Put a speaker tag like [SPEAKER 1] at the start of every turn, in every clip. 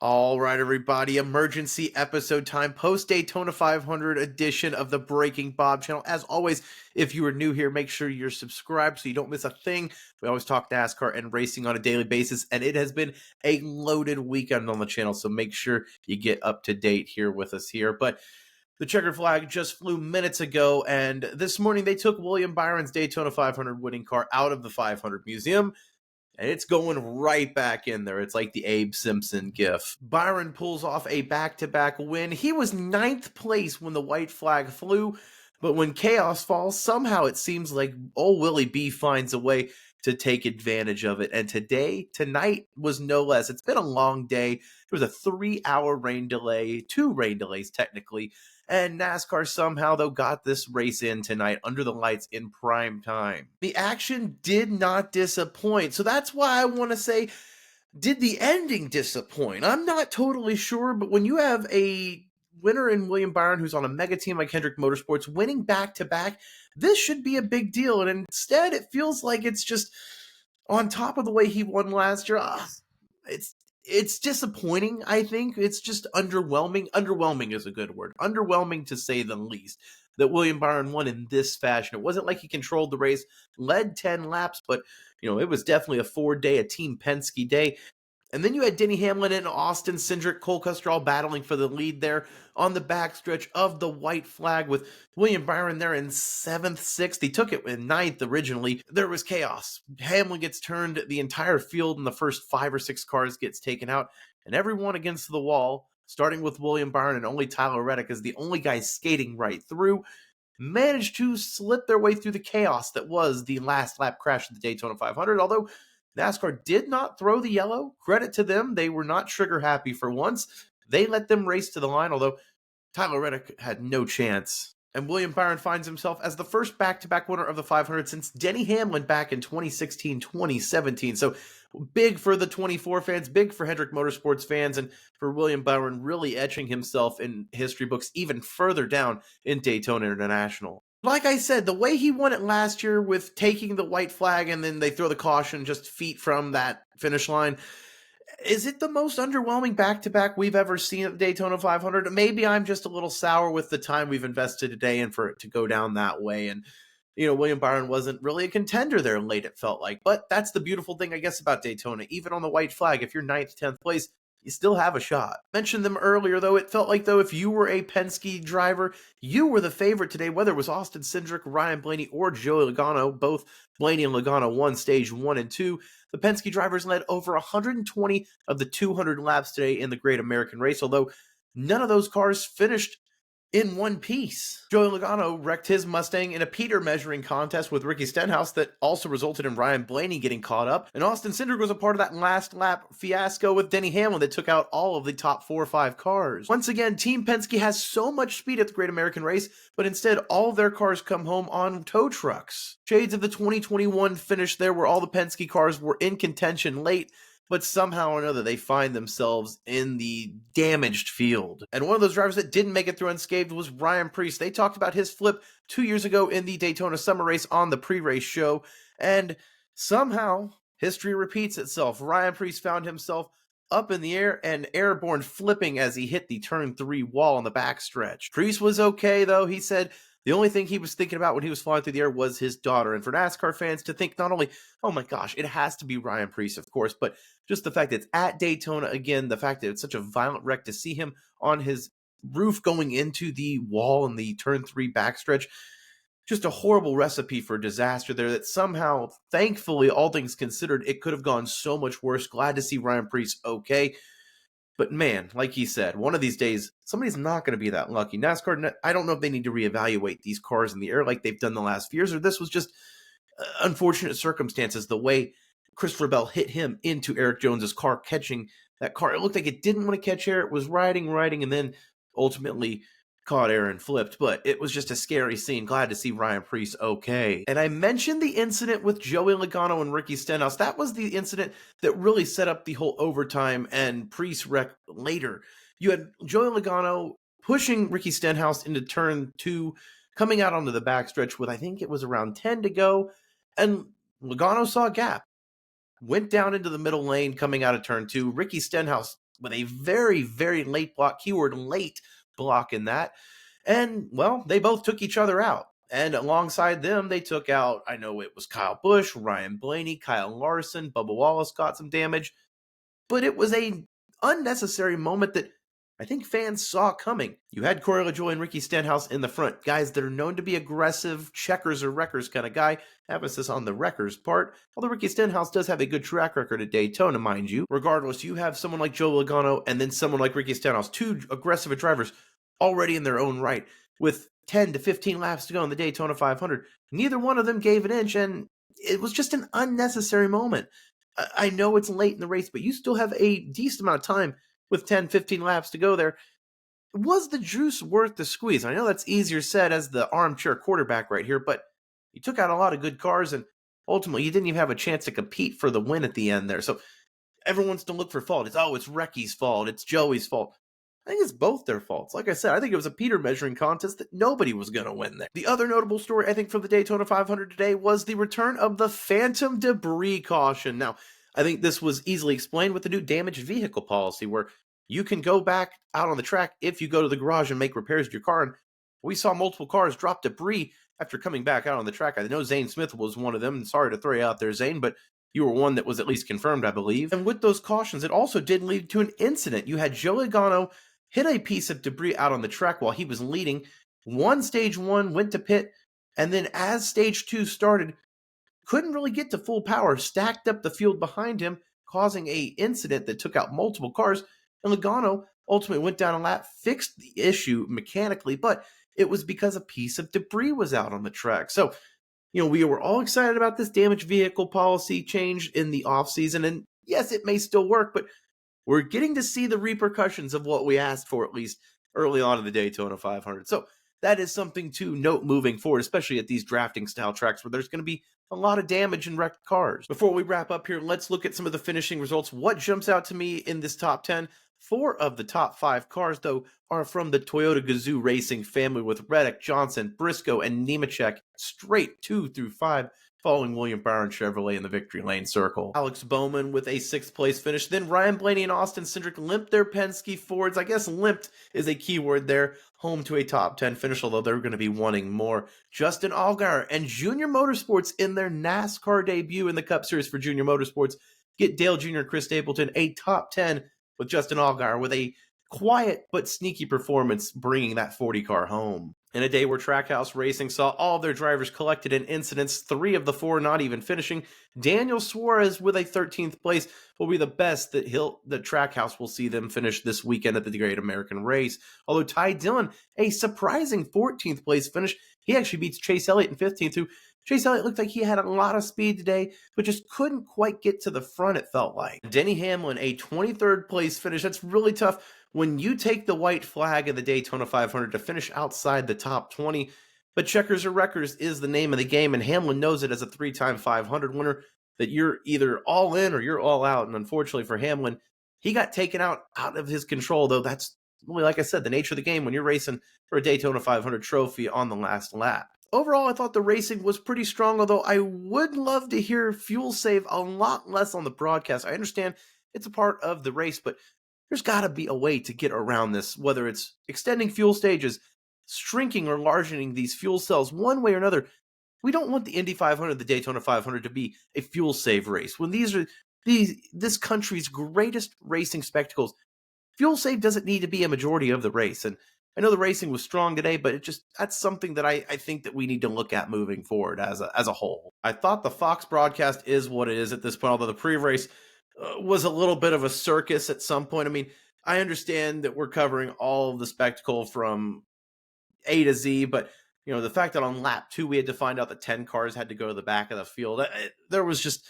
[SPEAKER 1] All right, everybody, emergency episode time, post Daytona 500 edition of the Breaking Bob channel. As always, if you are new here, make sure you're subscribed so you don't miss a thing. We always talk NASCAR and racing on a daily basis, and it has been a loaded weekend on the channel, so make sure you get up to date here with us here. But the checkered flag just flew minutes ago, and this morning they took William Byron's Daytona 500 winning car out of the 500 museum, and it's going right back in there. It's like the Abe Simpson gif. Byron pulls off a back-to-back win. He was ninth place when the white flag flew, but when chaos falls, somehow it seems like old Willie B finds a way to take advantage of it. And tonight was no less. It's been a long day. There was a 3-hour rain delay, 2 rain delays technically, and NASCAR somehow, though, got this race in tonight under the lights in prime time. The action did not disappoint. So that's why I want to say, did the ending disappoint? I'm not totally sure, but when you have a winner in William Byron who's on a mega team like Hendrick Motorsports winning back-to-back, this should be a big deal. And instead, it feels like it's just on top of the way he won last year. It's disappointing, I think. It's just underwhelming. Underwhelming is a good word. Underwhelming, to say the least, that William Byron won in this fashion. It wasn't like he controlled the race, led 10 laps, but, it was definitely a Ford-day, a Team Penske day. And then you had Denny Hamlin and Austin Cindric, Cole Custer all battling for the lead there on the backstretch of the white flag, with William Byron there in 7th, 6th. He took it in 9th originally. There was chaos. Hamlin gets turned, the entire field in the first 5 or 6 cars gets taken out, and everyone against the wall, starting with William Byron, and only Tyler Reddick is the only guy skating right through, managed to slip their way through the chaos that was the last lap crash of the Daytona 500, although NASCAR did not throw the yellow. Credit to them. They were not trigger happy for once. They let them race to the line, although Tyler Reddick had no chance. And William Byron finds himself as the first back-to-back winner of the 500 since Denny Hamlin back in 2016, 2017. So big for the 24 fans, big for Hendrick Motorsports fans, and for William Byron really etching himself in history books even further down in Daytona International. Like I said, the way he won it last year with taking the white flag and then they throw the caution just feet from that finish line, is it the most underwhelming back-to-back we've ever seen at the Daytona 500? Maybe I'm just a little sour with the time we've invested today and for it to go down that way. And, William Byron wasn't really a contender there late, it felt like. But that's the beautiful thing, I guess, about Daytona. Even on the white flag, if you're 9th, 10th place, you still have a shot. Mentioned them earlier, though. It felt like, though, if you were a Penske driver, you were the favorite today, whether it was Austin Cindric, Ryan Blaney, or Joey Logano. Both Blaney and Logano won stage 1 and 2. The Penske drivers led over 120 of the 200 laps today in the Great American Race, although none of those cars finished in one piece. Joey Logano wrecked his Mustang in a Peter measuring contest with Ricky Stenhouse that also resulted in Ryan Blaney getting caught up. And Austin Cindric was a part of that last lap fiasco with Denny Hamlin that took out all of the top 4 or 5 cars. Once again, Team Penske has so much speed at the Great American Race, but instead all of their cars come home on tow trucks. Shades of the 2021 finish there, where all the Penske cars were in contention late, but somehow or another, they find themselves in the damaged field. And one of those drivers that didn't make it through unscathed was Ryan Preece. They talked about his flip 2 years ago in the Daytona Summer Race on the pre-race show, and somehow history repeats itself. Ryan Preece found himself up in the air and airborne flipping as he hit the turn 3 wall on the backstretch. Preece was okay, though. He said the only thing he was thinking about when he was flying through the air was his daughter. And for NASCAR fans to think not only, oh my gosh, it has to be Ryan Preece, of course, but just the fact that it's at Daytona again, the fact that it's such a violent wreck, to see him on his roof going into the wall in the turn 3 backstretch, just a horrible recipe for disaster there that somehow, thankfully, all things considered, it could have gone so much worse. Glad to see Ryan Preece okay. But man, like he said, one of these days, somebody's not going to be that lucky. NASCAR, I don't know if they need to reevaluate these cars in the air like they've done the last few years, or this was just unfortunate circumstances, the way Christopher Bell hit him into Eric Jones's car, catching that car. It looked like it didn't want to catch air. It was riding, and then ultimately caught air and flipped. But it was just a scary scene. Glad to see Ryan Preece okay. And I mentioned the incident with Joey Logano and Ricky Stenhouse. That was the incident that really set up the whole overtime and Preece wreck later. You had Joey Logano pushing Ricky Stenhouse into turn 2, coming out onto the backstretch with, I think it was around 10 to go, and Logano saw a gap, went down into the middle lane coming out of turn 2. Ricky Stenhouse with a very, very late block, keyword late block in that. And, well, they both took each other out. And alongside them, they took out, I know it was Kyle Busch, Ryan Blaney, Kyle Larson, Bubba Wallace got some damage. But it was a unnecessary moment that I think fans saw coming. You had Corey LaJoie and Ricky Stenhouse in the front, guys that are known to be aggressive, checkers or wreckers kind of guy. Emphasis on the wreckers part. Although Ricky Stenhouse does have a good track record at Daytona, mind you. Regardless, you have someone like Joe Logano and then someone like Ricky Stenhouse, two aggressive drivers already in their own right, with 10 to 15 laps to go in the Daytona 500. Neither one of them gave an inch, and it was just an unnecessary moment. I know it's late in the race, but you still have a decent amount of time with 10, 15 laps to go there. Was the juice worth the squeeze? I know that's easier said as the armchair quarterback right here, but you took out a lot of good cars, and ultimately you didn't even have a chance to compete for the win at the end there. So everyone's to look for fault. It's Recky's fault. It's Joey's fault. I think it's both their faults. Like I said, I think it was a Peter measuring contest that nobody was going to win there. The other notable story, I think, from the Daytona 500 today was the return of the phantom debris caution. Now, I think this was easily explained with the new damaged vehicle policy where you can go back out on the track if you go to the garage and make repairs to your car. And we saw multiple cars drop debris after coming back out on the track. I know Zane Smith was one of them. Sorry to throw you out there, Zane, but you were one that was at least confirmed, I believe. And with those cautions, it also did lead to an incident. You had Joe Logano hit a piece of debris out on the track while he was leading. Stage one went to pit, and then as stage two started, couldn't really get to full power, stacked up the field behind him, causing a incident that took out multiple cars. And Logano ultimately went down a lap, fixed the issue mechanically, but it was because a piece of debris was out on the track. So, we were all excited about this damaged vehicle policy change in the offseason, and yes, it may still work, but we're getting to see the repercussions of what we asked for, at least early on in the Daytona 500. So that is something to note moving forward, especially at these drafting style tracks where there's going to be a lot of damage and wrecked cars. Before we wrap up here, let's look at some of the finishing results. What jumps out to me in this top 10? 4 of the top 5 cars, though, are from the Toyota Gazoo Racing family with Reddick, Johnson, Briscoe, and Nemechek straight 2 through 5, following William Byron Chevrolet in the victory lane circle. Alex Bowman with a 6th place finish. Then Ryan Blaney and Austin Cindric limped their Penske Fords. I guess limped is a key word there. Home to a top 10 finish, although they're going to be wanting more. Justin Allgaier and Junior Motorsports in their NASCAR debut in the Cup Series for Junior Motorsports get Dale Jr. and Chris Stapleton a top 10 with Justin Allgaier with a quiet but sneaky performance bringing that 40 car home. In a day where Trackhouse Racing saw all of their drivers collected in incidents, 3 of the 4 not even finishing, Daniel Suarez with a 13th place will be the best that the Trackhouse will see them finish this weekend at the Great American Race. Although Ty Dillon, a surprising 14th place finish, he actually beats Chase Elliott in 15th, who Chase Elliott looked like he had a lot of speed today, but just couldn't quite get to the front, it felt like. Denny Hamlin, a 23rd place finish. That's really tough when you take the white flag in the Daytona 500 to finish outside the top 20. But checkers or wreckers is the name of the game, and Hamlin knows it as a 3-time 500 winner that you're either all in or you're all out. And unfortunately for Hamlin, he got taken out of his control, though that's really, like I said, the nature of the game when you're racing for a Daytona 500 trophy on the last lap. Overall, I thought the racing was pretty strong, although I would love to hear fuel save a lot less on the broadcast. I understand it's a part of the race, but there's got to be a way to get around this, whether it's extending fuel stages, shrinking or largening these fuel cells one way or another. We don't want the Indy 500, the Daytona 500 to be a fuel save race. When these are this country's greatest racing spectacles, fuel save doesn't need to be a majority of the race. And I know the racing was strong today, but that's something that I think that we need to look at moving forward as a whole. I thought the Fox broadcast is what it is at this point, although the pre-race was a little bit of a circus at some point. I mean, I understand that we're covering all of the spectacle from A to Z, but the fact that on lap 2 we had to find out that 10 cars had to go to the back of the field, there was just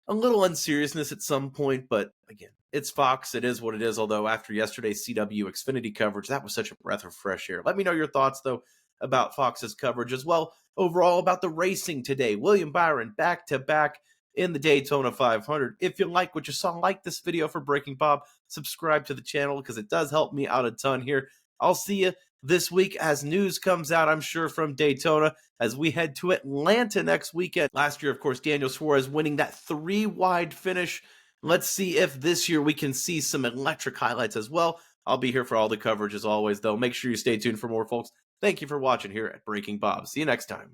[SPEAKER 1] a little unseriousness at some point. But again, it's Fox. It is what it is. Although after yesterday's CW Xfinity coverage, that was such a breath of fresh air. Let me know your thoughts, though, about Fox's coverage as well. Overall, about the racing today. William Byron back-to-back in the Daytona 500. If you like what you saw, like this video for Breaking Bob. Subscribe to the channel because it does help me out a ton here. I'll see you this week as news comes out, I'm sure, from Daytona as we head to Atlanta next weekend. Last year, of course, Daniel Suarez winning that 3-wide finish Let's see if this year we can see some electric highlights as well. I'll be here for all the coverage as always, though. Make sure you stay tuned for more, folks. Thank you for watching here at Breaking Bob. See you next time.